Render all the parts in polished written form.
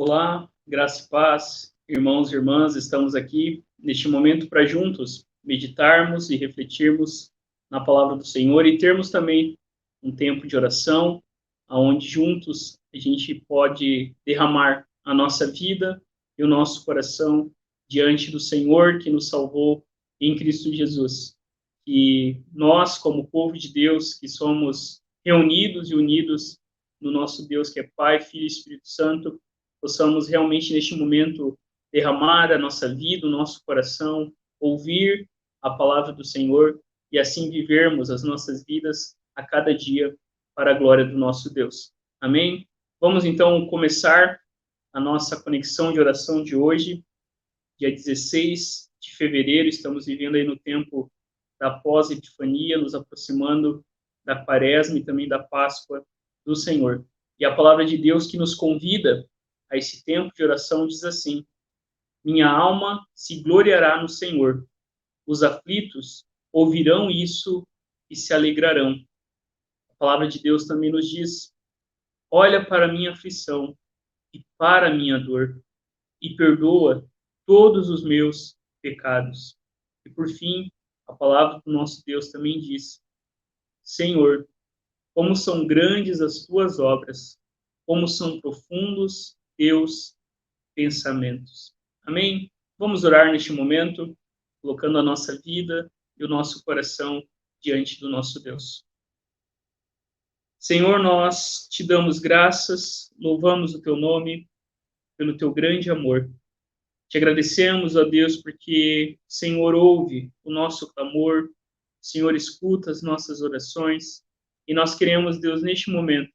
Olá, graça e paz, irmãos e irmãs, estamos aqui neste momento para juntos meditarmos e refletirmos na palavra do Senhor e termos também um tempo de oração, onde juntos a gente pode derramar a nossa vida e o nosso coração diante do Senhor que nos salvou em Cristo Jesus. E nós, como povo de Deus, que somos reunidos e unidos no nosso Deus que é Pai, Filho e Espírito Santo, possamos realmente neste momento derramar a nossa vida, o nosso coração, ouvir a palavra do Senhor e assim vivermos as nossas vidas a cada dia para a glória do nosso Deus. Amém? Vamos então começar a nossa conexão de oração de hoje, dia 16 de fevereiro, estamos vivendo aí no tempo da pós-epifania, nos aproximando da Quaresma e também da Páscoa do Senhor. E a palavra de Deus que nos convida a esse tempo de oração diz assim: minha alma se gloriará no Senhor, os aflitos ouvirão isso e se alegrarão. A palavra de Deus também nos diz: olha para a minha aflição e para a minha dor, e perdoa todos os meus pecados. E por fim, a palavra do nosso Deus também diz: Senhor, como são grandes as tuas obras, como são profundos teus pensamentos. Amém? Vamos orar neste momento, colocando a nossa vida e o nosso coração diante do nosso Deus. Senhor, nós te damos graças, louvamos o teu nome pelo teu grande amor. Te agradecemos, ó Deus, porque o Senhor ouve o nosso clamor, o Senhor escuta as nossas orações, e nós queremos, Deus, neste momento,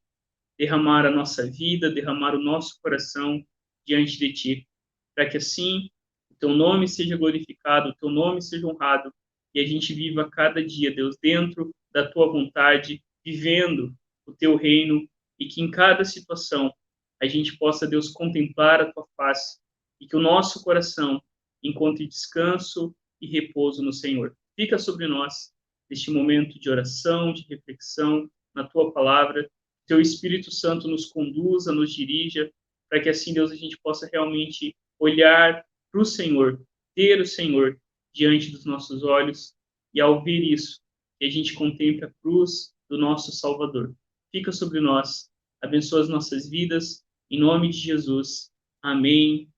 derramar a nossa vida, derramar o nosso coração diante de Ti, para que assim o Teu nome seja glorificado, o Teu nome seja honrado, e a gente viva cada dia, Deus, dentro da Tua vontade, vivendo o Teu reino, e que em cada situação a gente possa, Deus, contemplar a Tua face, e que o nosso coração encontre descanso e repouso no Senhor. Fica sobre nós neste momento de oração, de reflexão na Tua palavra. Teu Espírito Santo nos conduza, nos dirija, para que assim, Deus, a gente possa realmente olhar para o Senhor, ter o Senhor diante dos nossos olhos, e ao ver isso, que a gente contemple a cruz do nosso Salvador. Fica sobre nós, abençoa as nossas vidas, em nome de Jesus. Amém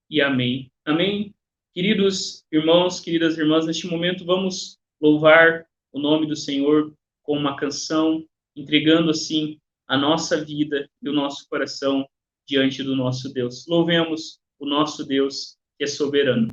e amém. Amém? Queridos irmãos, queridas irmãs, neste momento vamos louvar o nome do Senhor com uma canção, entregando assim a nossa vida e o nosso coração diante do nosso Deus. Louvemos o nosso Deus que é soberano.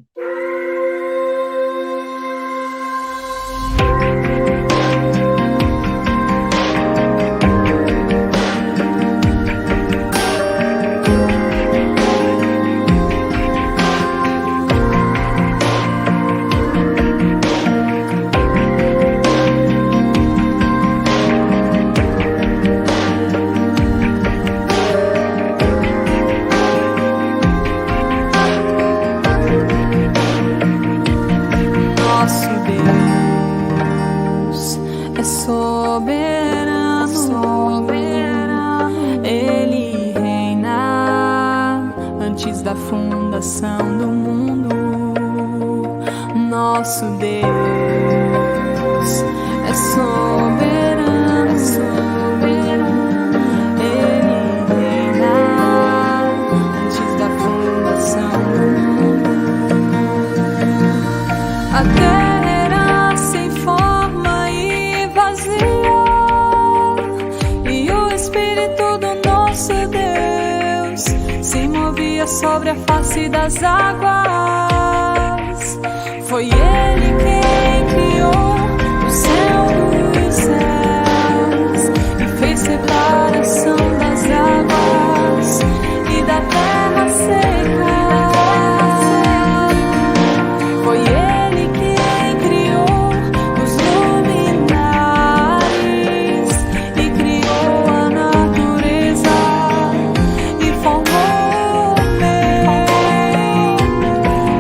Fundação do mundo, nosso Deus é soberano, Ele reina antes da fundação do mundo. A terra era sem forma e vazia, e o Espírito do nosso Deus se movia sobre a face das águas. Foi Ele quem criou o céu dos céus e fez separação das águas e da terra seca. Foi Ele quem criou os luminares e criou a natureza e formou o bem.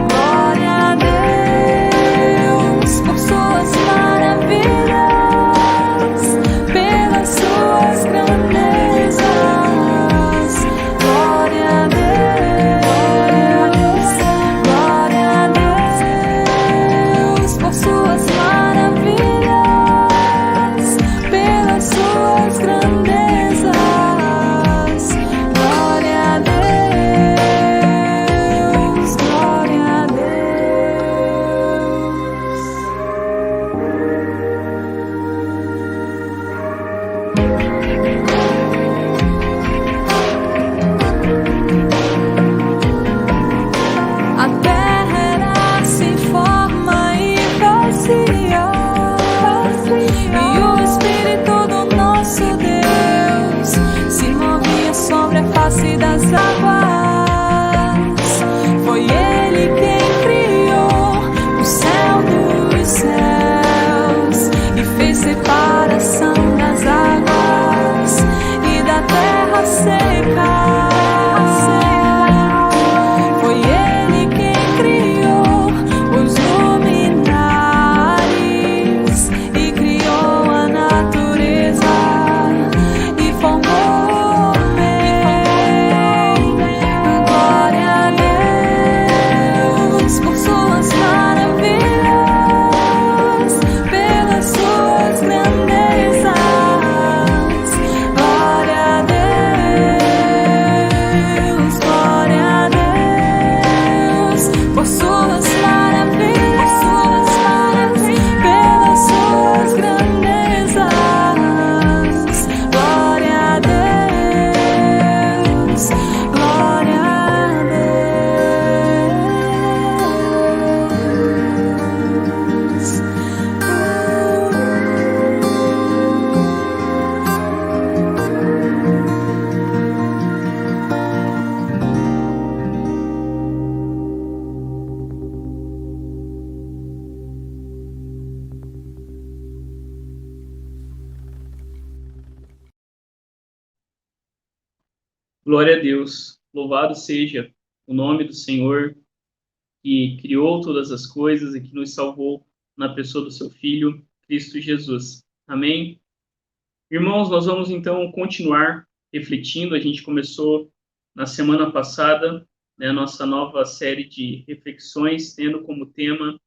Glória Glória a Deus. Louvado seja o nome do Senhor, que criou todas as coisas e que nos salvou na pessoa do seu Filho, Cristo Jesus. Amém? Irmãos, nós vamos então continuar refletindo. A gente começou na semana passada, né, a nossa nova série de reflexões, tendo como tema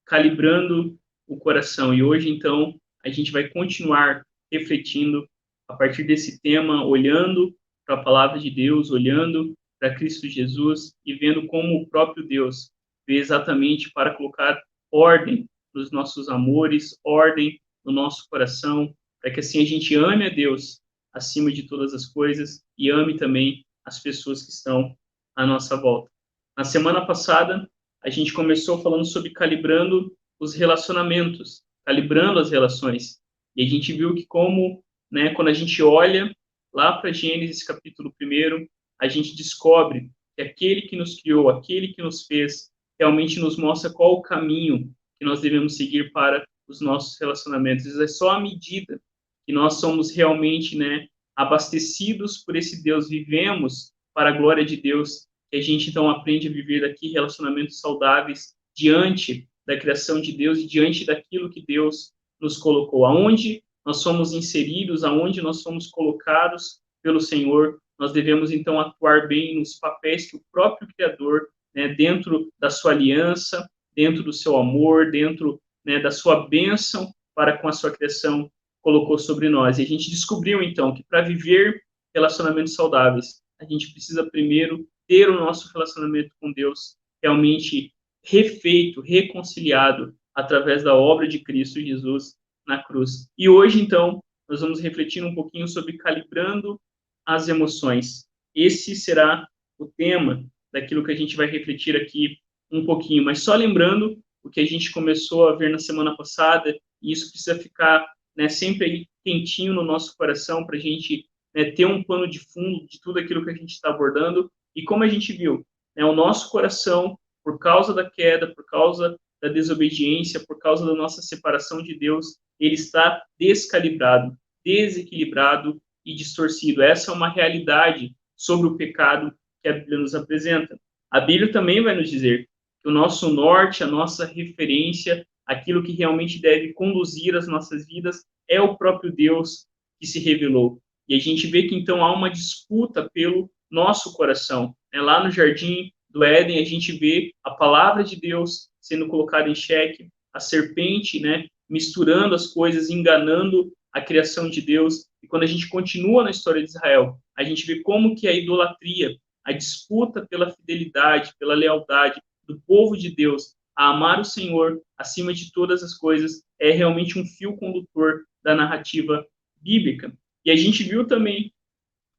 Calibrando o Coração. E hoje, então, a gente vai continuar refletindo a partir desse tema, olhando para a palavra de Deus, olhando para Cristo Jesus e vendo como o próprio Deus veio exatamente para colocar ordem nos nossos amores, ordem no nosso coração, para que assim a gente ame a Deus acima de todas as coisas e ame também as pessoas que estão à nossa volta. Na semana passada, a gente começou falando sobre calibrando os relacionamentos, calibrando as relações. E a gente viu que como, né, quando a gente olha lá para Gênesis capítulo 1, a gente descobre que aquele que nos criou, aquele que nos fez, realmente nos mostra qual o caminho que nós devemos seguir para os nossos relacionamentos. É só à medida que nós somos realmente, né, abastecidos por esse Deus, vivemos para a glória de Deus, que a gente então aprende a viver aqui relacionamentos saudáveis diante da criação de Deus e diante daquilo que Deus nos colocou. Aonde nós somos inseridos, aonde nós somos colocados pelo Senhor, nós devemos então atuar bem nos papéis que o próprio Criador, né, dentro da sua aliança, dentro do seu amor, dentro, né, da sua bênção para com a sua criação, colocou sobre nós. E a gente descobriu então que para viver relacionamentos saudáveis, a gente precisa primeiro ter o nosso relacionamento com Deus realmente refeito, reconciliado através da obra de Cristo Jesus na cruz. E hoje, então, nós vamos refletir um pouquinho sobre calibrando as emoções. Esse será o tema daquilo que a gente vai refletir aqui um pouquinho. Mas só lembrando o que a gente começou a ver na semana passada, e isso precisa ficar, né, sempre aí quentinho no nosso coração para a gente, né, ter um pano de fundo de tudo aquilo que a gente está abordando. E como a gente viu, né, o nosso coração, por causa da queda, por causa da desobediência, por causa da nossa separação de Deus, ele está descalibrado, desequilibrado e distorcido. Essa é uma realidade sobre o pecado que a Bíblia nos apresenta. A Bíblia também vai nos dizer que o nosso norte, a nossa referência, aquilo que realmente deve conduzir as nossas vidas é o próprio Deus que se revelou. E a gente vê que então há uma disputa pelo nosso coração. Lá no jardim do Éden, a gente vê a palavra de Deus sendo colocada em xeque, a serpente, né, misturando as coisas, enganando a criação de Deus. E quando a gente continua na história de Israel, a gente vê como que a idolatria, a disputa pela fidelidade, pela lealdade do povo de Deus a amar o Senhor acima de todas as coisas é realmente um fio condutor da narrativa bíblica. E a gente viu também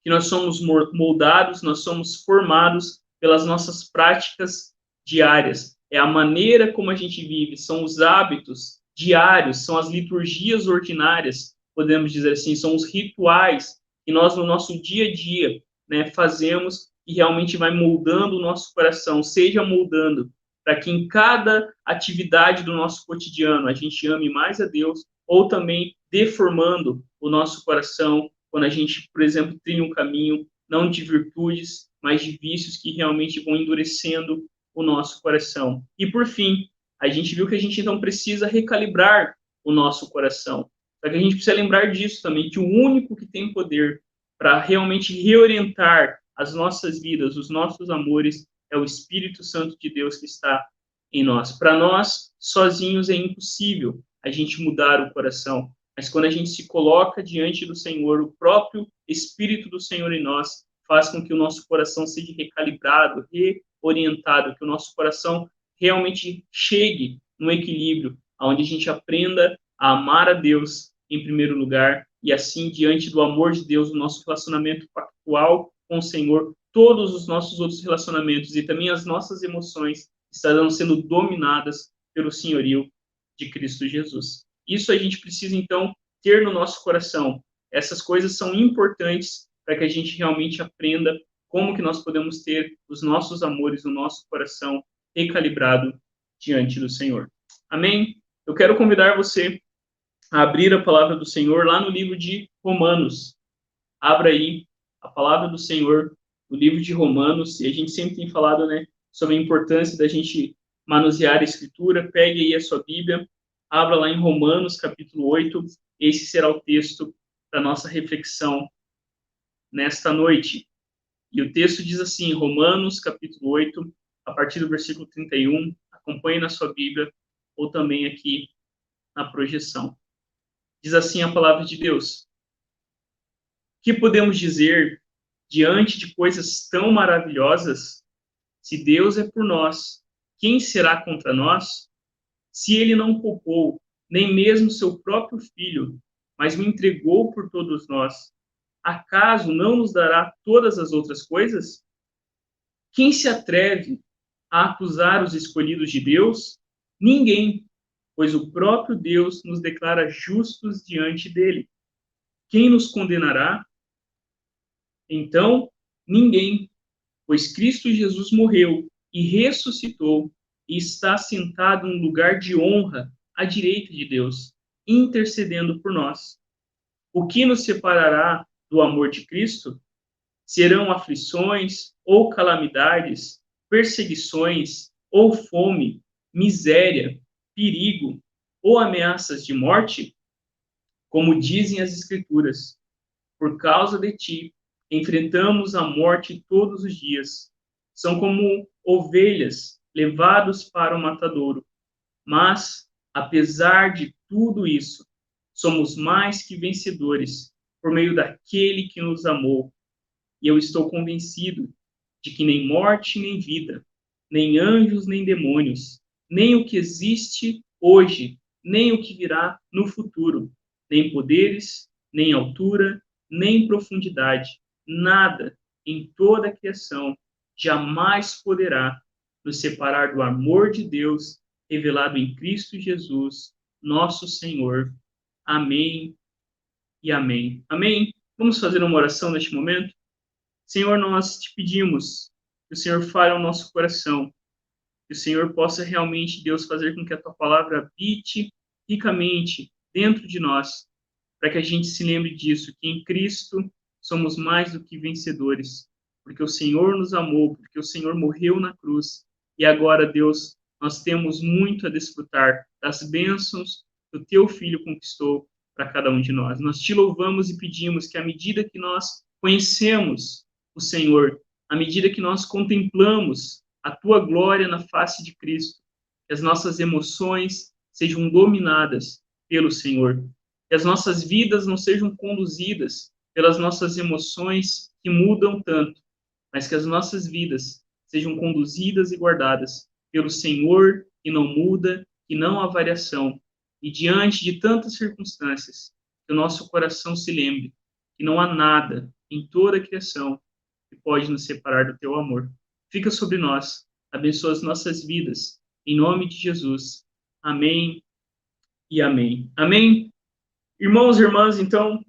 que nós somos moldados, nós somos formados pelas nossas práticas diárias. É a maneira como a gente vive, são os hábitos diários, são as liturgias ordinárias, podemos dizer assim, são os rituais que nós no nosso dia a dia, né, fazemos e realmente vai moldando o nosso coração, seja moldando para que em cada atividade do nosso cotidiano a gente ame mais a Deus, ou também deformando o nosso coração quando a gente, por exemplo, trilha um caminho não de virtudes, mas de vícios que realmente vão endurecendo o nosso coração. E por fim, a gente viu que a gente então precisa recalibrar o nosso coração. Só que a gente precisa lembrar disso também, que o único que tem poder para realmente reorientar as nossas vidas, os nossos amores, é o Espírito Santo de Deus que está em nós. Para nós, sozinhos, é impossível a gente mudar o coração. Mas quando a gente se coloca diante do Senhor, o próprio Espírito do Senhor em nós faz com que o nosso coração seja recalibrado, reorientado, que o nosso coração realmente chegue no equilíbrio, onde a gente aprenda a amar a Deus em primeiro lugar, e assim, diante do amor de Deus, o nosso relacionamento pactual com o Senhor, todos os nossos outros relacionamentos e também as nossas emoções estarão sendo dominadas pelo senhorio de Cristo Jesus. Isso a gente precisa, então, ter no nosso coração. Essas coisas são importantes para que a gente realmente aprenda como que nós podemos ter os nossos amores, o nosso coração recalibrado diante do Senhor. Amém? Eu quero convidar você a abrir a palavra do Senhor lá no livro de Romanos. Abra aí a palavra do Senhor no livro de Romanos, e a gente sempre tem falado, né, sobre a importância da gente manusear a Escritura. Pegue aí a sua Bíblia, abra lá em Romanos, capítulo 8, esse será o texto da nossa reflexão nesta noite. E o texto diz assim, Romanos, capítulo 8, a partir do versículo 31, acompanhe na sua Bíblia, ou também aqui na projeção. Diz assim a palavra de Deus: que podemos dizer diante de coisas tão maravilhosas? Se Deus é por nós, quem será contra nós? Se ele não poupou nem mesmo seu próprio filho, mas o entregou por todos nós, acaso não nos dará todas as outras coisas? Quem se atreve a acusar os escolhidos de Deus? Ninguém, pois o próprio Deus nos declara justos diante dele. Quem nos condenará? Então, ninguém, pois Cristo Jesus morreu e ressuscitou e está sentado num lugar de honra à direita de Deus, intercedendo por nós. O que nos separará do amor de Cristo? Serão aflições ou calamidades, perseguições ou fome, miséria, perigo ou ameaças de morte? Como dizem as Escrituras, por causa de ti, enfrentamos a morte todos os dias. São como ovelhas levados para o matadouro. Mas, apesar de tudo isso, somos mais que vencedores por meio daquele que nos amou. E eu estou convencido de que nem morte, nem vida, nem anjos, nem demônios, nem o que existe hoje, nem o que virá no futuro, nem poderes, nem altura, nem profundidade, nada em toda a criação jamais poderá nos separar do amor de Deus revelado em Cristo Jesus, nosso Senhor. Amém e amém. Amém. Vamos fazer uma oração neste momento? Senhor, nós te pedimos que o Senhor fale ao nosso coração, que o Senhor possa realmente, Deus, fazer com que a tua palavra habite ricamente dentro de nós, para que a gente se lembre disso, que em Cristo somos mais do que vencedores, porque o Senhor nos amou, porque o Senhor morreu na cruz, e agora, Deus, nós temos muito a desfrutar das bênçãos que o teu Filho conquistou para cada um de nós. Nós te louvamos e pedimos que, à medida que nós conhecemos o Senhor, à medida que nós contemplamos a tua glória na face de Cristo, que as nossas emoções sejam dominadas pelo Senhor, que as nossas vidas não sejam conduzidas pelas nossas emoções que mudam tanto, mas que as nossas vidas sejam conduzidas e guardadas pelo Senhor, que não muda, que não há variação. E diante de tantas circunstâncias, que o nosso coração se lembre que não há nada em toda a criação que pode nos separar do teu amor. Fica sobre nós, abençoa as nossas vidas, em nome de Jesus. Amém e amém. Amém? Irmãos e irmãs, então,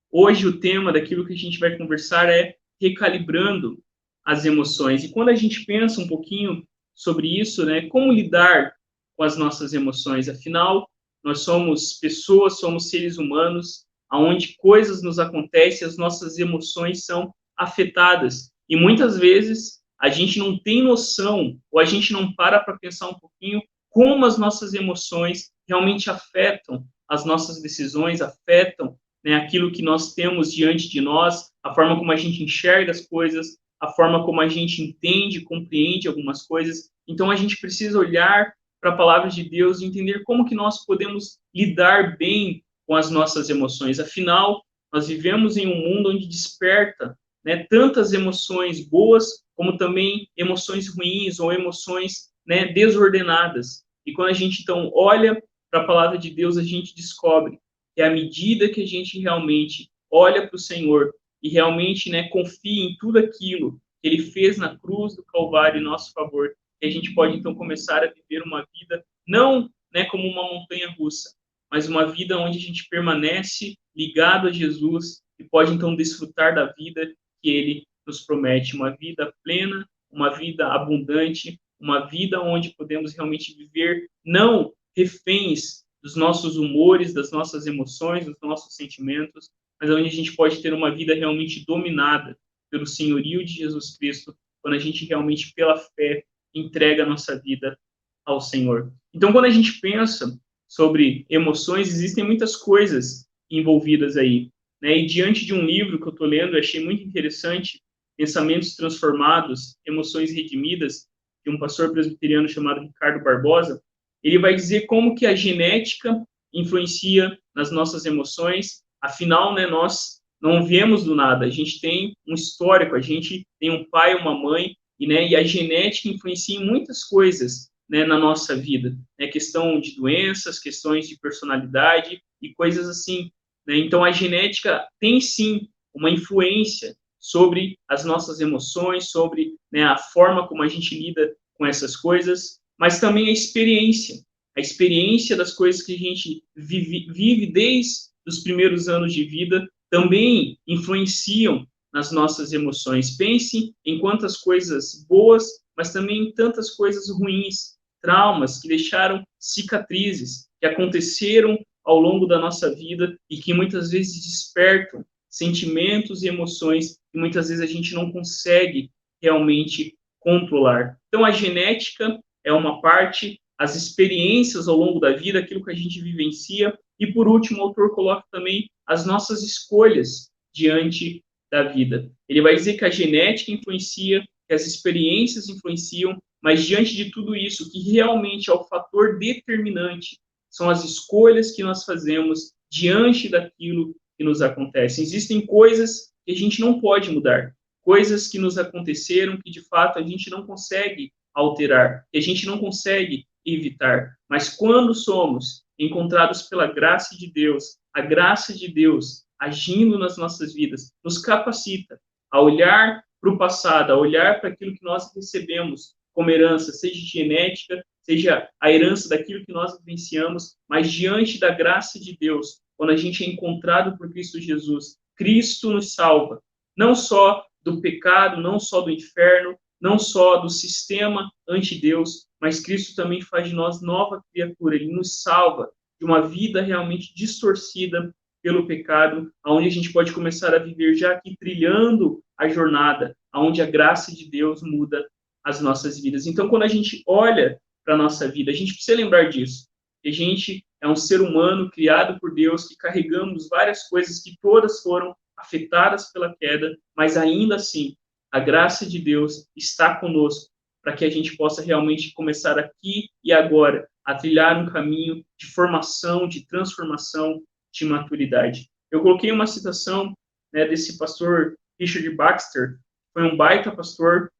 hoje o tema daquilo que a gente vai conversar é recalibrando as emoções. E quando a gente pensa um pouquinho sobre isso, né, como lidar com as nossas emoções? Afinal, nós somos pessoas, somos seres humanos, onde coisas nos acontecem, as nossas emoções são afetadas. E muitas vezes a gente não tem noção, ou a gente não para pensar um pouquinho como as nossas emoções realmente afetam as nossas decisões, afetam, né, aquilo que nós temos diante de nós, a forma como a gente enxerga as coisas, a forma como a gente entende, compreende algumas coisas. Então a gente precisa olhar para a palavra de Deus e entender como que nós podemos lidar bem com as nossas emoções. Afinal, nós vivemos em um mundo onde desperta, né, tantas emoções boas, como também emoções ruins ou emoções, né, desordenadas. E quando a gente, então, olha para a palavra de Deus, a gente descobre que à medida que a gente realmente olha para o Senhor e realmente, né, confia em tudo aquilo que Ele fez na cruz do Calvário em nosso favor, que a gente pode, então, começar a viver uma vida não, né, como uma montanha-russa, mas uma vida onde a gente permanece ligado a Jesus e pode, então, desfrutar da vida que Ele nos promete, uma vida plena, uma vida abundante, uma vida onde podemos realmente viver não reféns dos nossos humores, das nossas emoções, dos nossos sentimentos, mas onde a gente pode ter uma vida realmente dominada pelo senhorio de Jesus Cristo, quando a gente realmente, pela fé, entrega a nossa vida ao Senhor. Então, quando a gente pensa sobre emoções, existem muitas coisas envolvidas aí, né? E diante de um livro que eu estou lendo, eu achei muito interessante, Pensamentos Transformados, Emoções Redimidas, de um pastor presbiteriano chamado Ricardo Barbosa, ele vai dizer como que a genética influencia nas nossas emoções. Afinal, né, nós não viemos do nada, a gente tem um histórico, a gente tem um pai, uma mãe, e a genética influencia em muitas coisas, né, na nossa vida, né, questão de doenças, questões de personalidade e coisas assim, né? Então, a genética tem, sim, uma influência sobre as nossas emoções, sobre, né, a forma como a gente lida com essas coisas, mas também a experiência das coisas que a gente vive desde os primeiros anos de vida também influenciam nas nossas emoções. Pense em quantas coisas boas, mas também em tantas coisas ruins, traumas que deixaram cicatrizes, que aconteceram ao longo da nossa vida e que muitas vezes despertam sentimentos e emoções que muitas vezes a gente não consegue realmente controlar. Então, a genética é uma parte, as experiências ao longo da vida, aquilo que a gente vivencia, e por último, o autor coloca também as nossas escolhas diante da vida. Ele vai dizer que a genética influencia, que as experiências influenciam, mas diante de tudo isso, que realmente é o fator determinante são as escolhas que nós fazemos diante daquilo que nos acontece. Existem coisas que a gente não pode mudar, coisas que nos aconteceram que de fato a gente não consegue alterar, que a gente não consegue evitar. Mas quando somos encontrados pela graça de Deus, a graça de Deus agindo nas nossas vidas, nos capacita a olhar para o passado, a olhar para aquilo que nós recebemos como herança, seja genética, seja a herança daquilo que nós vivenciamos, mas diante da graça de Deus, quando a gente é encontrado por Cristo Jesus, Cristo nos salva, não só do pecado, não só do inferno, não só do sistema anti-Deus, mas Cristo também faz de nós nova criatura, Ele nos salva de uma vida realmente distorcida pelo pecado, aonde a gente pode começar a viver já aqui trilhando a jornada, aonde a graça de Deus muda as nossas vidas. Então, quando a gente olha para a nossa vida, a gente precisa lembrar disso, que a gente é um ser humano criado por Deus, que carregamos várias coisas que todas foram afetadas pela queda, mas ainda assim, a graça de Deus está conosco para que a gente possa realmente começar aqui e agora a trilhar um caminho de formação, de transformação, de maturidade. Eu coloquei uma citação, né, desse pastor Richard Baxter, foi um baita pastor,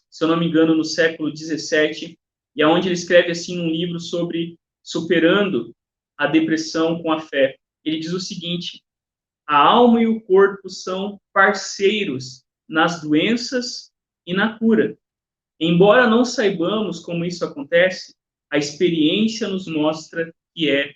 se eu não me engano, no século 17, e aonde ele escreve assim um livro sobre superando a depressão com a fé. Ele diz o seguinte: a alma e o corpo são parceiros nas doenças e na cura. Embora não saibamos como isso acontece, a experiência nos mostra que é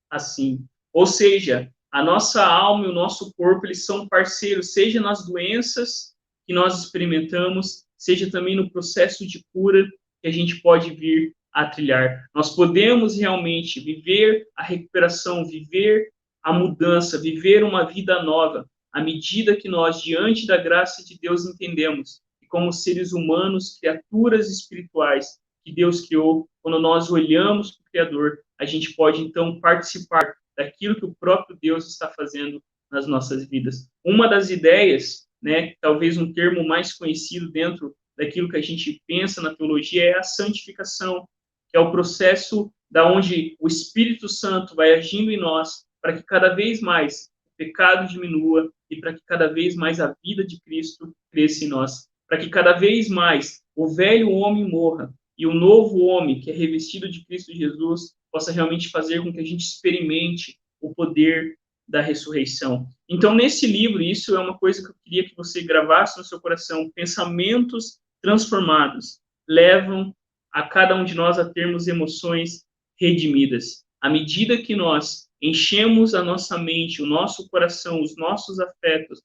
assim. Ou seja, a nossa alma e o nosso corpo, eles são parceiros, seja nas doenças que nós experimentamos, seja também no processo de cura que a gente pode vir a trilhar. Nós podemos realmente viver a recuperação, viver a mudança, viver uma vida nova, à medida que nós, diante da graça de Deus, entendemos que como seres humanos, criaturas espirituais que Deus criou, quando nós olhamos para o Criador, a gente pode, então, participar daquilo que o próprio Deus está fazendo nas nossas vidas. Uma das ideias, né, talvez um termo mais conhecido dentro daquilo que a gente pensa na teologia, é a santificação, que é o processo da onde o Espírito Santo vai agindo em nós para que cada vez mais o pecado diminua e para que cada vez mais a vida de Cristo cresça em nós, para que cada vez mais o velho homem morra e o novo homem, que é revestido de Cristo Jesus, possa realmente fazer com que a gente experimente o poder da ressurreição. Então, nesse livro, isso é uma coisa que eu queria que você gravasse no seu coração, pensamentos transformados levam a cada um de nós a termos emoções redimidas. À medida que nós enchemos a nossa mente, o nosso coração, os nossos afetos,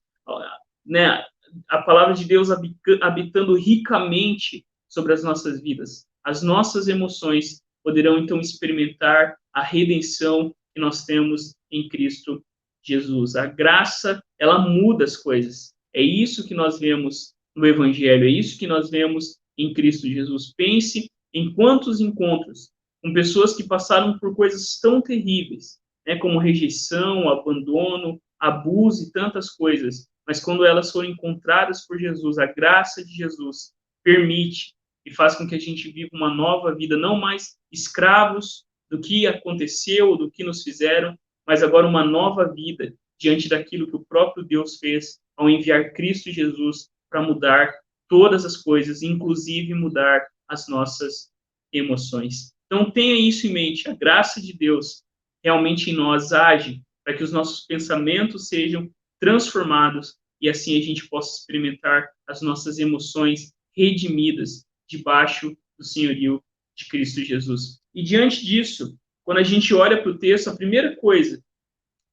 né, a palavra de Deus habitando ricamente sobre as nossas vidas, as nossas emoções poderão então experimentar a redenção que nós temos em Cristo Jesus. A graça, ela muda as coisas. É isso que nós vemos no Evangelho, é isso que nós vemos em Cristo Jesus. Pense em quantos encontros com pessoas que passaram por coisas tão terríveis, né, como rejeição, abandono, abuso e tantas coisas, mas quando elas foram encontradas por Jesus, a graça de Jesus permite e faz com que a gente viva uma nova vida, não mais escravos do que aconteceu, do que nos fizeram, mas agora uma nova vida diante daquilo que o próprio Deus fez ao enviar Cristo Jesus para mudar todas as coisas, inclusive mudar as nossas emoções. Então tenha isso em mente, a graça de Deus realmente em nós age para que os nossos pensamentos sejam transformados e assim a gente possa experimentar as nossas emoções redimidas debaixo do senhorio de Cristo Jesus. E diante disso, quando a gente olha para o texto, a primeira coisa,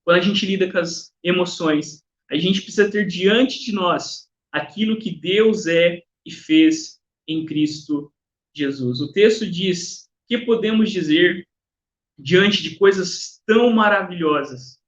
quando a gente lida com as emoções, a gente precisa ter diante de nós aquilo que Deus é e fez em Cristo Jesus. O texto diz: que podemos dizer diante de coisas tão maravilhosas?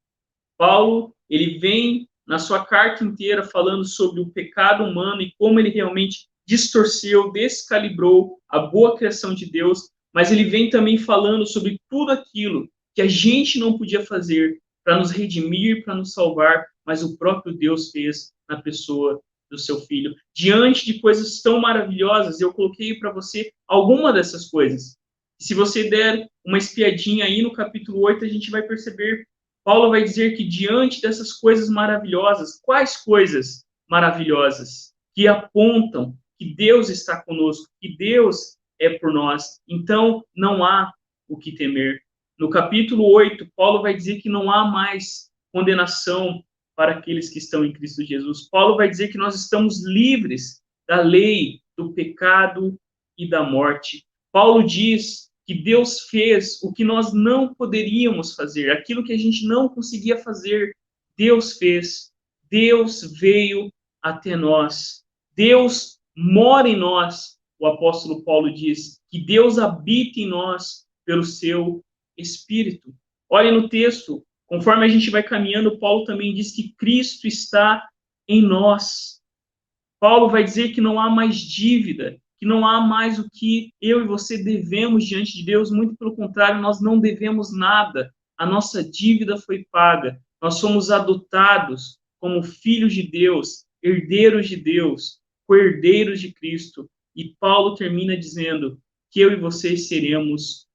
Paulo, ele vem na sua carta inteira falando sobre o pecado humano e como ele realmente distorceu, descalibrou a boa criação de Deus, mas ele vem também falando sobre tudo aquilo que a gente não podia fazer para nos redimir, para nos salvar, mas o próprio Deus fez na pessoa do seu Filho. Diante de coisas tão maravilhosas, eu coloquei para você alguma dessas coisas. Se você der uma espiadinha aí no capítulo 8, a gente vai perceber, Paulo vai dizer que diante dessas coisas maravilhosas, quais coisas maravilhosas? Que apontam que Deus está conosco, que Deus é por nós. Então, não há o que temer. No capítulo 8, Paulo vai dizer que não há mais condenação para aqueles que estão em Cristo Jesus. Paulo vai dizer que nós estamos livres da lei, do pecado e da morte. Paulo diz que Deus fez o que nós não poderíamos fazer, aquilo que a gente não conseguia fazer, Deus fez. Deus veio até nós. Deus mora em nós. O apóstolo Paulo diz que Deus habita em nós pelo seu Espírito. Olha no texto, conforme a gente vai caminhando, Paulo também diz que Cristo está em nós. Paulo vai dizer que não há mais dívida, que não há mais o que eu e você devemos diante de Deus, muito pelo contrário, nós não devemos nada. A nossa dívida foi paga. Nós somos adotados como filhos de Deus, herdeiros de Deus, co-herdeiros de Cristo. E Paulo termina dizendo que eu e você seremos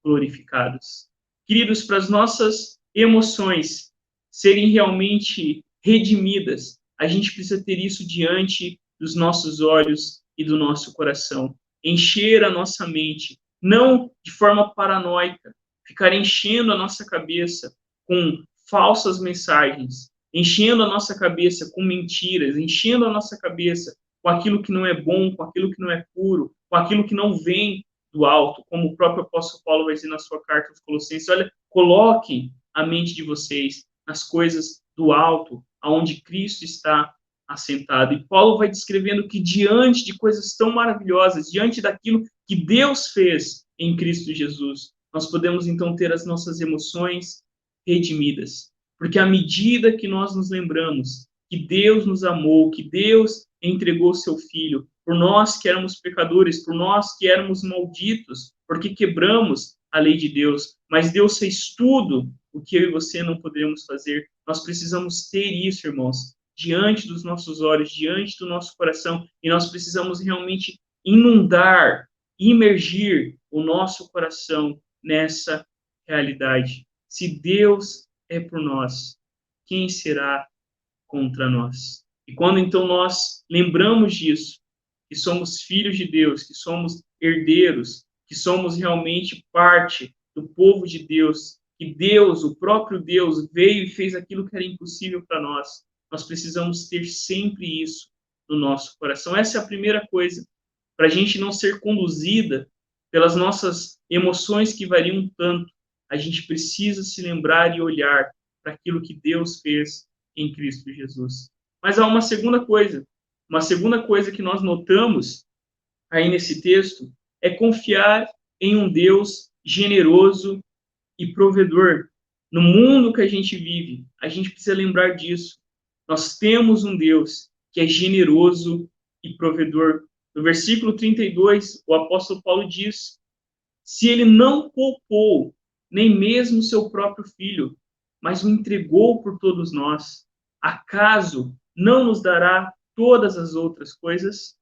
glorificados. Queridos, para as nossas emoções serem realmente redimidas, a gente precisa ter isso diante dos nossos olhos e do nosso coração. Encher a nossa mente, não de forma paranoica, ficar enchendo a nossa cabeça com falsas mensagens, enchendo a nossa cabeça com mentiras, enchendo a nossa cabeça com aquilo que não é bom, com aquilo que não é puro, com aquilo que não vem do alto, como o próprio apóstolo Paulo vai dizer na sua carta aos Colossenses. Olha, coloquem a mente de vocês nas coisas do alto, aonde Cristo está assentado. E Paulo vai descrevendo que diante de coisas tão maravilhosas, diante daquilo que Deus fez em Cristo Jesus, nós podemos então ter as nossas emoções redimidas. Porque à medida que nós nos lembramos que Deus nos amou, que Deus entregou seu Filho, por nós que éramos pecadores, por nós que éramos malditos, porque quebramos a lei de Deus, mas Deus fez tudo o que eu e você não poderíamos fazer. Nós precisamos ter isso, irmãos, diante dos nossos olhos, diante do nosso coração, e nós precisamos realmente inundar, imergir o nosso coração nessa realidade. Se Deus é por nós, quem será contra nós? E quando então nós lembramos disso, que somos filhos de Deus, que somos herdeiros, que somos realmente parte do povo de Deus, que Deus, o próprio Deus, veio e fez aquilo que era impossível para nós, nós precisamos ter sempre isso no nosso coração. Essa é a primeira coisa, para a gente não ser conduzida pelas nossas emoções que variam tanto. A gente precisa se lembrar e olhar para aquilo que Deus fez em Cristo Jesus. Mas há uma segunda coisa que nós notamos aí nesse texto é confiar em um Deus generoso e provedor. No mundo que a gente vive, a gente precisa lembrar disso. Nós temos um Deus que é generoso e provedor. No versículo 32, o apóstolo Paulo diz: se ele não poupou nem mesmo seu próprio filho, mas o entregou por todos nós, acaso não nos dará todas as outras coisas?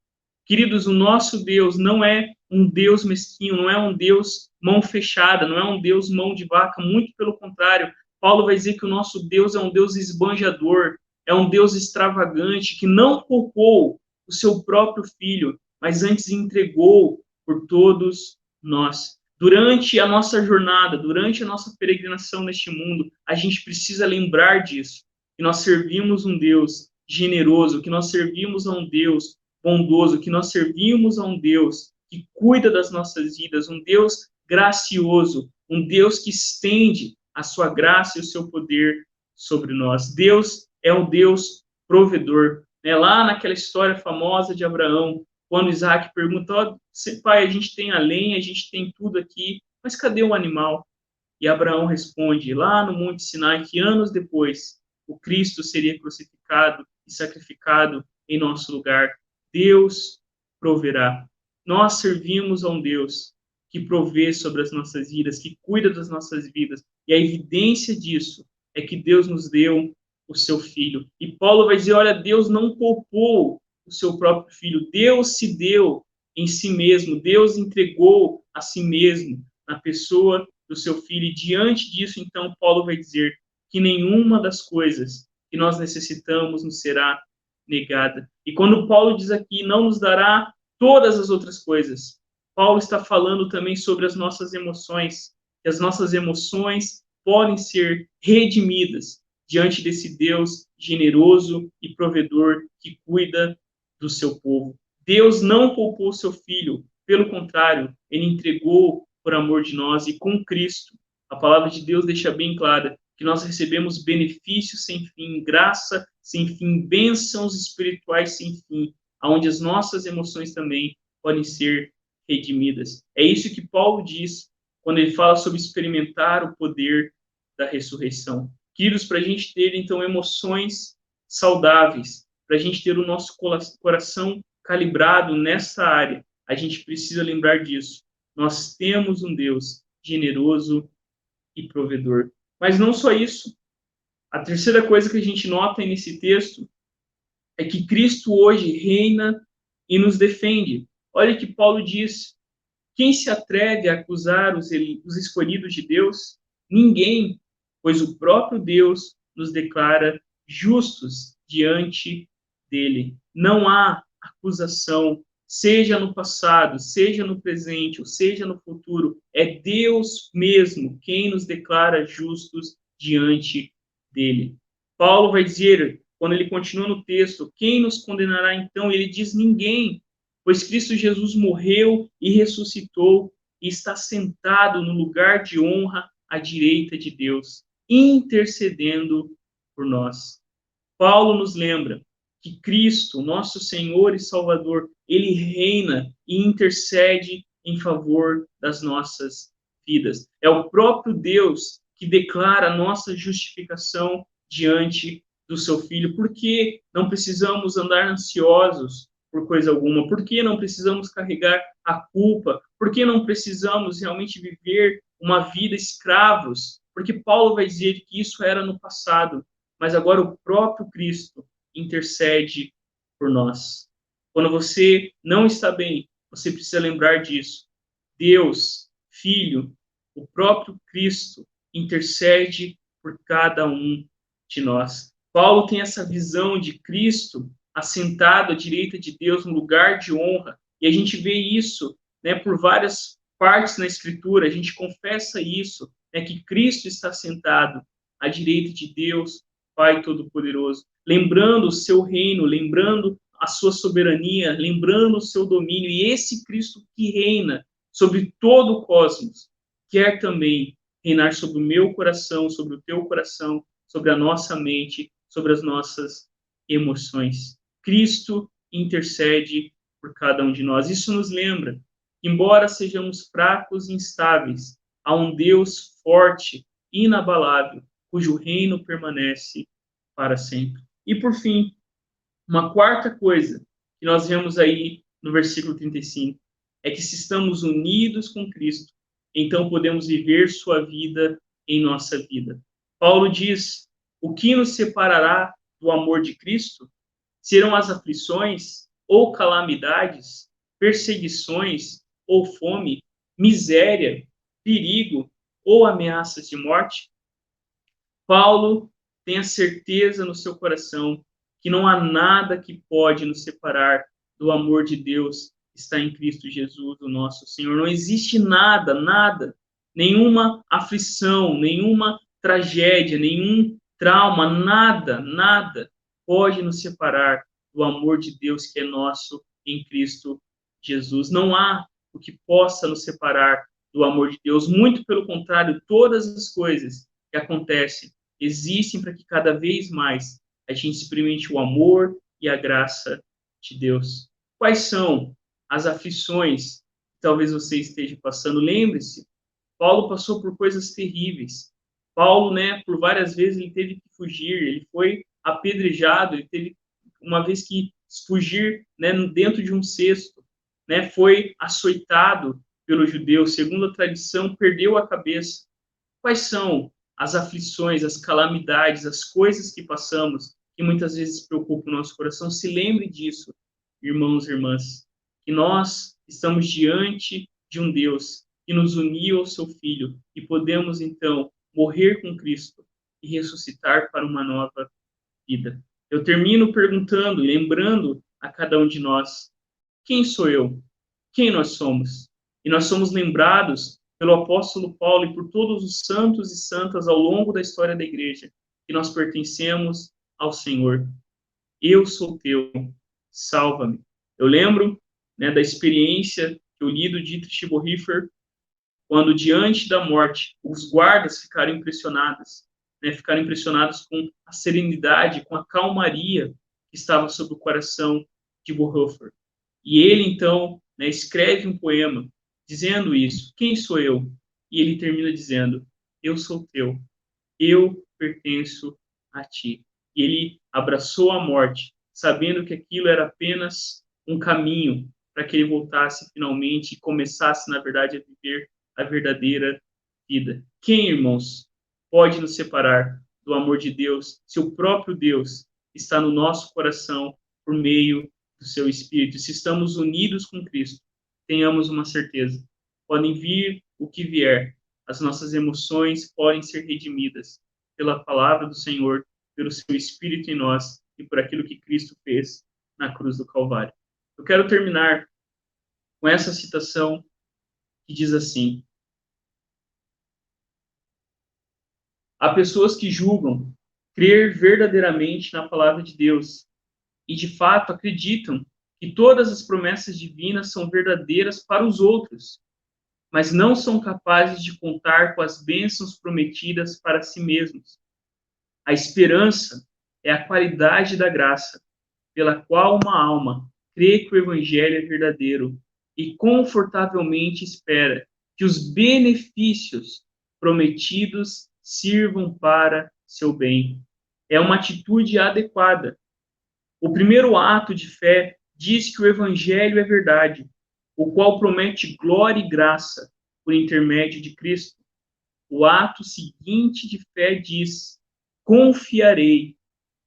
Queridos, o nosso Deus não é um Deus mesquinho, não é um Deus mão fechada, não é um Deus mão de vaca, muito pelo contrário. Paulo vai dizer que o nosso Deus é um Deus esbanjador, é um Deus extravagante, que não poupou o seu próprio filho, mas antes entregou por todos nós. Durante a nossa jornada, durante a nossa peregrinação neste mundo, a gente precisa lembrar disso, que nós servimos um Deus generoso, que nós servimos a um Deus bondoso, que nós servimos a um Deus que cuida das nossas vidas, um Deus gracioso, um Deus que estende a sua graça e o seu poder sobre nós. Deus é um Deus provedor. Lá naquela história famosa de Abraão, quando Isaac pergunta: oh, pai, a gente tem a lenha, a gente tem tudo aqui, mas cadê o animal? E Abraão responde lá no Monte Sinai que anos depois o Cristo seria crucificado e sacrificado em nosso lugar. Deus proverá. Nós servimos a um Deus que provê sobre as nossas vidas, que cuida das nossas vidas. E a evidência disso é que Deus nos deu o seu Filho. E Paulo vai dizer, olha, Deus não poupou o seu próprio Filho. Deus se deu em si mesmo. Deus entregou a si mesmo na pessoa do seu Filho. E diante disso, então, Paulo vai dizer que nenhuma das coisas que nós necessitamos nos será negada. E quando Paulo diz aqui, não nos dará todas as outras coisas, Paulo está falando também sobre as nossas emoções, que as nossas emoções podem ser redimidas diante desse Deus generoso e provedor que cuida do seu povo. Deus não poupou seu Filho, pelo contrário, ele entregou por amor de nós, e com Cristo, a palavra de Deus deixa bem clara que nós recebemos benefícios sem fim, graça sem fim, bênçãos espirituais sem fim, onde as nossas emoções também podem ser redimidas. É isso que Paulo diz quando ele fala sobre experimentar o poder da ressurreição. Queridos, para a gente ter, então, emoções saudáveis, para a gente ter o nosso coração calibrado nessa área, a gente precisa lembrar disso. Nós temos um Deus generoso e provedor. Mas não só isso. A terceira coisa que a gente nota nesse texto é que Cristo hoje reina e nos defende. Olha que Paulo diz: quem se atreve a acusar os escolhidos de Deus? Ninguém, pois o próprio Deus nos declara justos diante dele. Não há acusação, seja no passado, seja no presente, ou seja no futuro. É Deus mesmo quem nos declara justos diante dele. Paulo vai dizer, quando ele continua no texto, quem nos condenará então? Ele diz: ninguém, pois Cristo Jesus morreu e ressuscitou e está sentado no lugar de honra à direita de Deus, intercedendo por nós. Paulo nos lembra que Cristo, nosso Senhor e Salvador, ele reina e intercede em favor das nossas vidas. É o próprio Deus que declara a nossa justificação diante do seu Filho. Por que não precisamos andar ansiosos por coisa alguma? Por que não precisamos carregar a culpa? Por que não precisamos realmente viver uma vida escravos? Porque Paulo vai dizer que isso era no passado, mas agora o próprio Cristo intercede por nós. Quando você não está bem, você precisa lembrar disso. Deus, Filho, o próprio Cristo intercede por cada um de nós. Paulo tem essa visão de Cristo assentado à direita de Deus, no lugar de honra, e a gente vê isso, por várias partes na Escritura, a gente confessa isso, que Cristo está sentado à direita de Deus, Pai Todo-Poderoso, lembrando o seu reino, lembrando a sua soberania, lembrando o seu domínio, e esse Cristo que reina sobre todo o cosmos, quer também reinar sobre o meu coração, sobre o teu coração, sobre a nossa mente, sobre as nossas emoções. Cristo intercede por cada um de nós. Isso nos lembra que, embora sejamos fracos e instáveis, há um Deus forte, inabalável, cujo reino permanece para sempre. E, por fim, Uma quarta coisa que nós vemos aí no versículo 35 é que se estamos unidos com Cristo, então podemos viver sua vida em nossa vida. Paulo diz: o que nos separará do amor de Cristo? Serão as aflições ou calamidades, perseguições ou fome, miséria, perigo ou ameaças de morte? Paulo tem a certeza no seu coração que não há nada que pode nos separar do amor de Deus que está em Cristo Jesus, o nosso Senhor. Não existe nada, nada, nenhuma aflição, nenhuma tragédia, nenhum trauma, nada, nada pode nos separar do amor de Deus que é nosso em Cristo Jesus. Não há o que possa nos separar do amor de Deus. Muito pelo contrário, todas as coisas que acontecem existem para que cada vez mais a gente experimente o amor e a graça de Deus. Quais são as aflições que talvez você esteja passando? Lembre-se, Paulo passou por coisas terríveis. Paulo, por várias vezes ele teve que fugir, ele foi apedrejado, ele teve uma vez que fugir, dentro de um cesto, foi açoitado pelos judeus, segundo a tradição, perdeu a cabeça. Quais são as aflições, as calamidades, as coisas que passamos, que muitas vezes preocupam o nosso coração? Se lembre disso, irmãos e irmãs, que nós estamos diante de um Deus que nos uniu ao seu Filho e podemos, então, morrer com Cristo e ressuscitar para uma nova vida. Eu termino perguntando e lembrando a cada um de nós: quem sou eu? Quem nós somos? E nós somos lembrados pelo apóstolo Paulo e por todos os santos e santas ao longo da história da igreja, que nós pertencemos ao Senhor. Eu sou teu, salva-me. Eu lembro da experiência que eu li do Dietrich Bonhoeffer, quando diante da morte, os guardas ficaram impressionados com a serenidade, com a calmaria que estava sobre o coração de Bonhoeffer. E ele, então, escreve um poema dizendo isso: quem sou eu? E ele termina dizendo: eu sou teu, eu pertenço a ti. E ele abraçou a morte, sabendo que aquilo era apenas um caminho para que ele voltasse finalmente e começasse, na verdade, a viver a verdadeira vida. Quem, irmãos, pode nos separar do amor de Deus, se o próprio Deus está no nosso coração por meio do seu Espírito? Se estamos unidos com Cristo, tenhamos uma certeza: podem vir o que vier, as nossas emoções podem ser redimidas pela palavra do Senhor, pelo seu Espírito em nós e por aquilo que Cristo fez na cruz do Calvário. Eu quero terminar com essa citação que diz assim: há pessoas que julgam crer verdadeiramente na palavra de Deus e, de fato, acreditam que todas as promessas divinas são verdadeiras para os outros, mas não são capazes de contar com as bênçãos prometidas para si mesmos. A esperança é a qualidade da graça pela qual uma alma crê que o Evangelho é verdadeiro e confortavelmente espera que os benefícios prometidos sirvam para seu bem. É uma atitude adequada. O primeiro ato de fé diz que o Evangelho é verdade, o qual promete glória e graça por intermédio de Cristo. O ato seguinte de fé diz: confiarei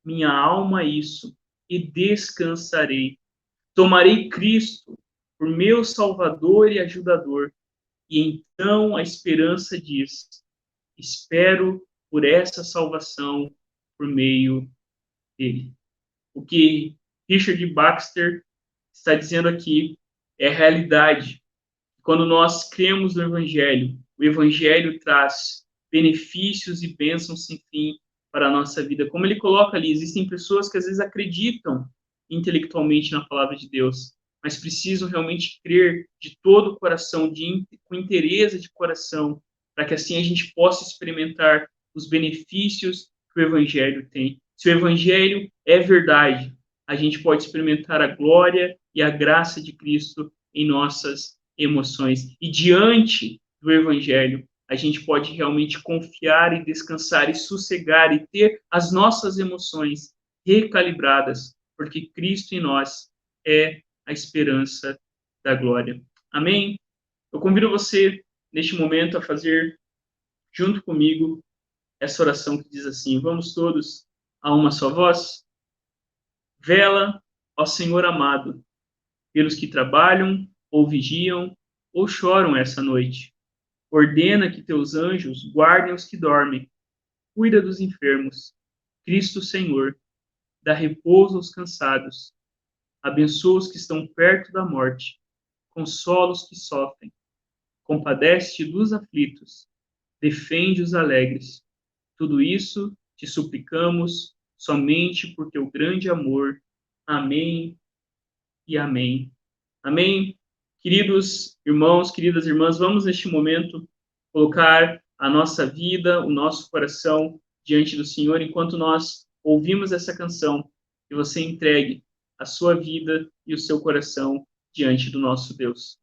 minha alma a isso e descansarei. Tomarei Cristo por meu Salvador e ajudador. E então a esperança diz: espero por essa salvação por meio dele. O que Richard Baxter está dizendo aqui é a realidade. Quando nós cremos no Evangelho, o Evangelho traz benefícios e bênçãos sem fim para a nossa vida. Como ele coloca ali, existem pessoas que às vezes acreditam intelectualmente na palavra de Deus, mas precisam realmente crer de todo o coração, com interesse de coração, para que assim a gente possa experimentar os benefícios que o Evangelho tem. Se o Evangelho é verdade, a gente pode experimentar a glória e a graça de Cristo em nossas emoções. E diante do Evangelho, a gente pode realmente confiar e descansar e sossegar e ter as nossas emoções recalibradas, porque Cristo em nós é a esperança da glória. Amém? Eu convido você, neste momento, a fazer, junto comigo, essa oração que diz assim: vamos todos a uma só voz? Vela, ó Senhor amado, pelos que trabalham, ou vigiam, ou choram essa noite. Ordena que teus anjos guardem os que dormem. Cuida dos enfermos. Cristo Senhor, dá repouso aos cansados. Abençoa os que estão perto da morte. Consola os que sofrem. Compadece-te dos aflitos. Defende os alegres. Tudo isso te suplicamos somente por teu grande amor. Amém e amém. Amém. Queridos irmãos, queridas irmãs, vamos neste momento colocar a nossa vida, o nosso coração diante do Senhor, enquanto nós ouvimos essa canção, e você entregue a sua vida e o seu coração diante do nosso Deus.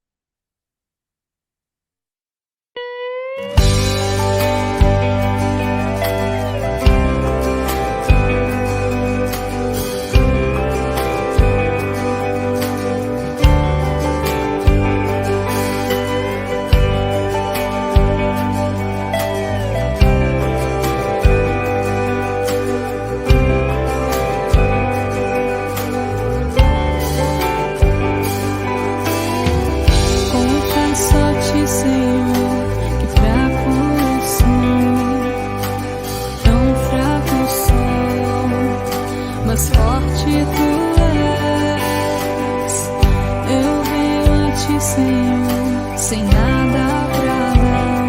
Sem nada pra dar,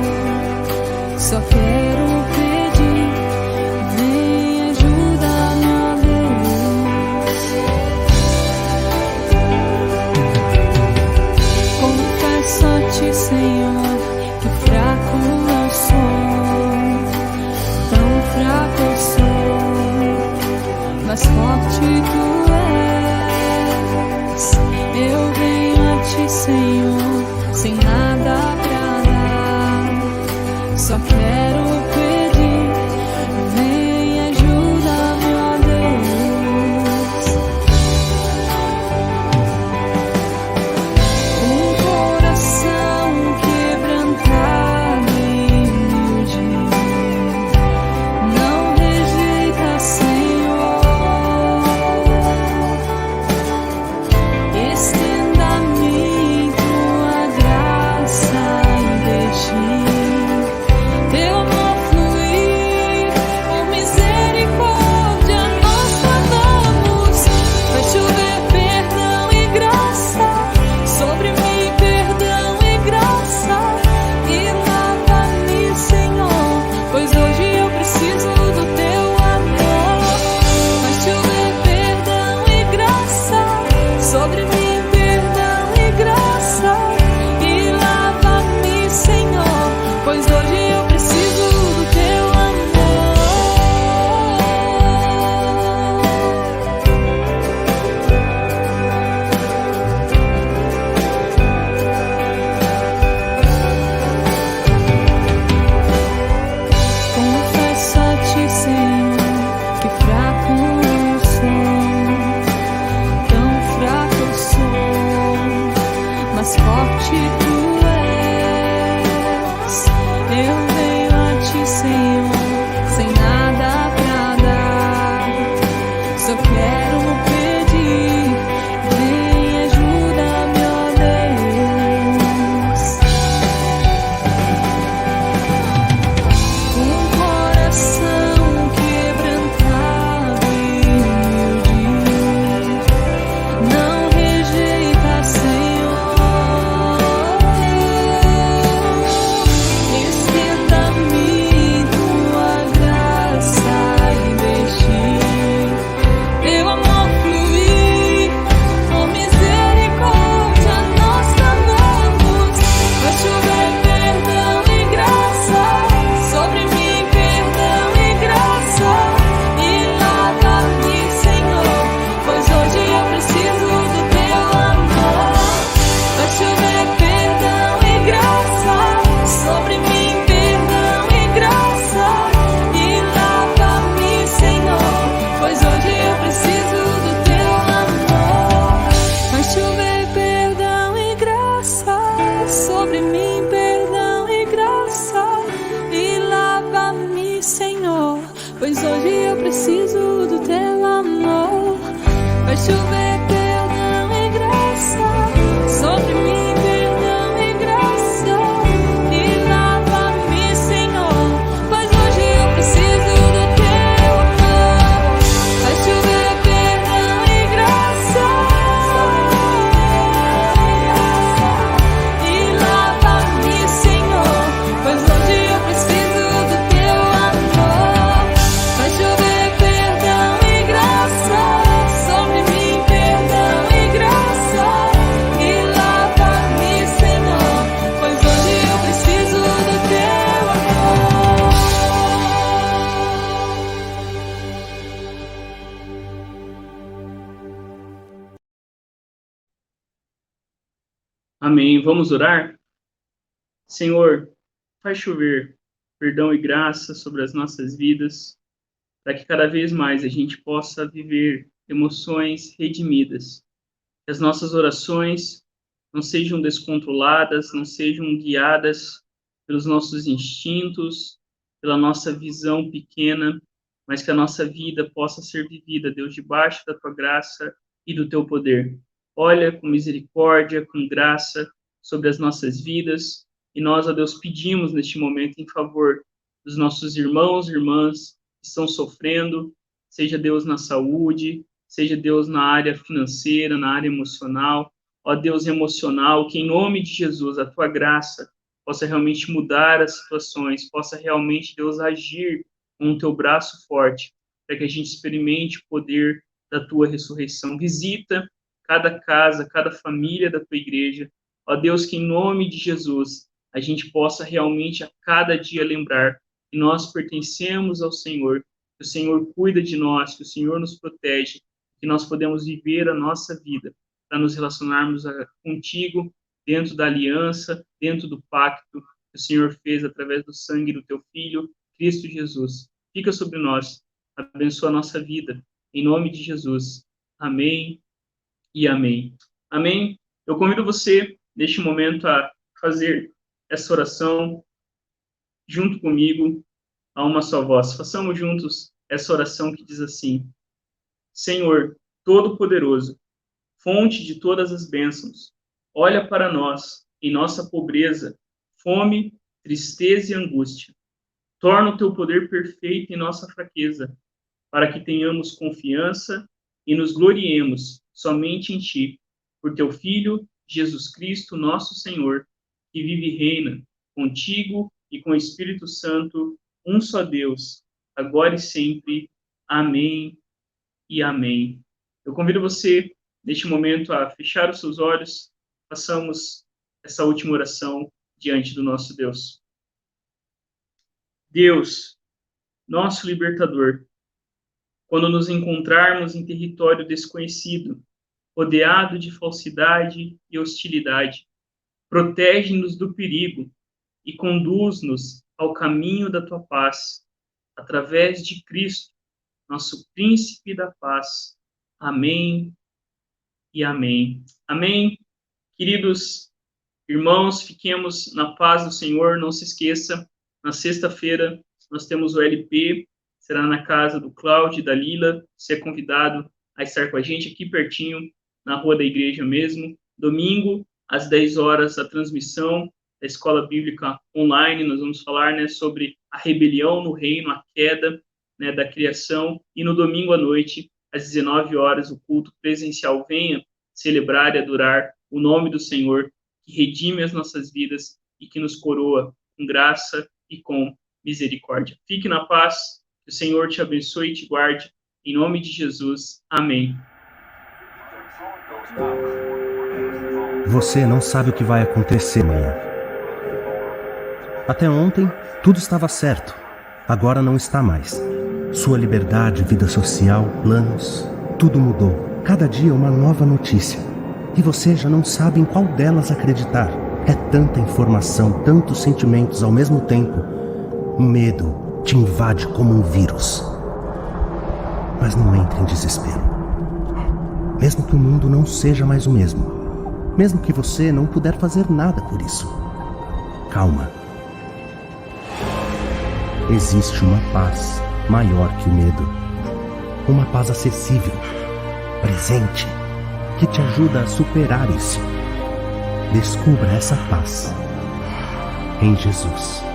só quero pedir, vem ajuda-me, ó Deus. Confesso a ti, Senhor, que fraco eu sou, tão fraco eu sou, mas forte tu és. Eu venho a ti, Senhor, sem nada pra dar, só quero pedir, vem ajuda-me, ó Deus. Um coração quebrantado e humilde não rejeita, Senhor. pois hoje eu preciso do teu amor. Vai chover perdão e graça sobre mim, perdão e graça, e lava-me, Senhor, pois hoje eu preciso do teu amor. Vai chover perdão e graça e lava-me, Senhor, pois hoje eu preciso do teu amor. Vai chover perdão e graça sobre mim, perdão e graça, e lava-me, Senhor, pois hoje eu preciso do teu amor. Amém. Vamos orar? Senhor, faz chover perdão e graça sobre as nossas vidas, para que cada vez mais a gente possa viver emoções redimidas. Que as nossas orações não sejam descontroladas, não sejam guiadas pelos nossos instintos, pela nossa visão pequena, mas que a nossa vida possa ser vivida, Deus, debaixo da tua graça e do teu poder. Olha com misericórdia, com graça sobre as nossas vidas, e nós, ó Deus, pedimos neste momento em favor dos nossos irmãos e irmãs que estão sofrendo, seja Deus na saúde, seja Deus na área financeira, na área emocional, ó Deus emocional, que em nome de Jesus a tua graça possa realmente mudar as situações, possa realmente, Deus, agir com o teu braço forte, para que a gente experimente o poder da tua ressurreição. Visita cada casa, cada família da tua igreja, ó Deus, que em nome de Jesus a gente possa realmente a cada dia lembrar que nós pertencemos ao Senhor, que o Senhor cuida de nós, que o Senhor nos protege, que nós podemos viver a nossa vida para nos relacionarmos contigo dentro da aliança, dentro do pacto que o Senhor fez através do sangue do teu Filho, Cristo Jesus. Fica sobre nós, abençoa a nossa vida, em nome de Jesus. Amém e amém. Amém? Eu convido você, neste momento, a fazer essa oração junto comigo, a uma só voz. Façamos juntos essa oração que diz assim: Senhor Todo-Poderoso, fonte de todas as bênçãos, olha para nós em nossa pobreza, fome, tristeza e angústia. Torna o teu poder perfeito em nossa fraqueza, para que tenhamos confiança e nos gloriemos somente em ti, por teu Filho, Jesus Cristo, nosso Senhor, que vive e reina contigo e com o Espírito Santo, um só Deus, agora e sempre. Amém e amém. Eu convido você, neste momento, a fechar os seus olhos, façamos essa última oração diante do nosso Deus. Deus, nosso libertador, quando nos encontrarmos em território desconhecido, rodeado de falsidade e hostilidade, protege-nos do perigo e conduz-nos ao caminho da tua paz, através de Cristo, nosso príncipe da paz. Amém e amém. Amém. Queridos irmãos, fiquemos na paz do Senhor. Não se esqueça, na sexta-feira nós temos o LP, será na casa do Cláudio e da Lila. Você é convidado a estar com a gente aqui pertinho, na rua da igreja mesmo. Domingo, às 10 horas, a transmissão da Escola Bíblica Online. Nós vamos falar, sobre a rebelião no reino, a queda, da criação. E no domingo à noite, às 19 horas, o culto presencial. Venha celebrar e adorar o nome do Senhor, que redime as nossas vidas e que nos coroa com graça e com misericórdia. Fique na paz, que o Senhor te abençoe e te guarde. Em nome de Jesus. Amém. Você não sabe o que vai acontecer amanhã. Até ontem, tudo estava certo. Agora não está mais. Sua liberdade, vida social, planos, tudo mudou. Cada dia uma nova notícia. E você já não sabe em qual delas acreditar. É tanta informação, tantos sentimentos ao mesmo tempo. O medo te invade como um vírus. Mas não entre em desespero. Mesmo que o mundo não seja mais o mesmo. Mesmo que você não puder fazer nada por isso. Calma. Existe uma paz maior que o medo. Uma paz acessível, presente, que te ajuda a superar isso. Descubra essa paz em Jesus.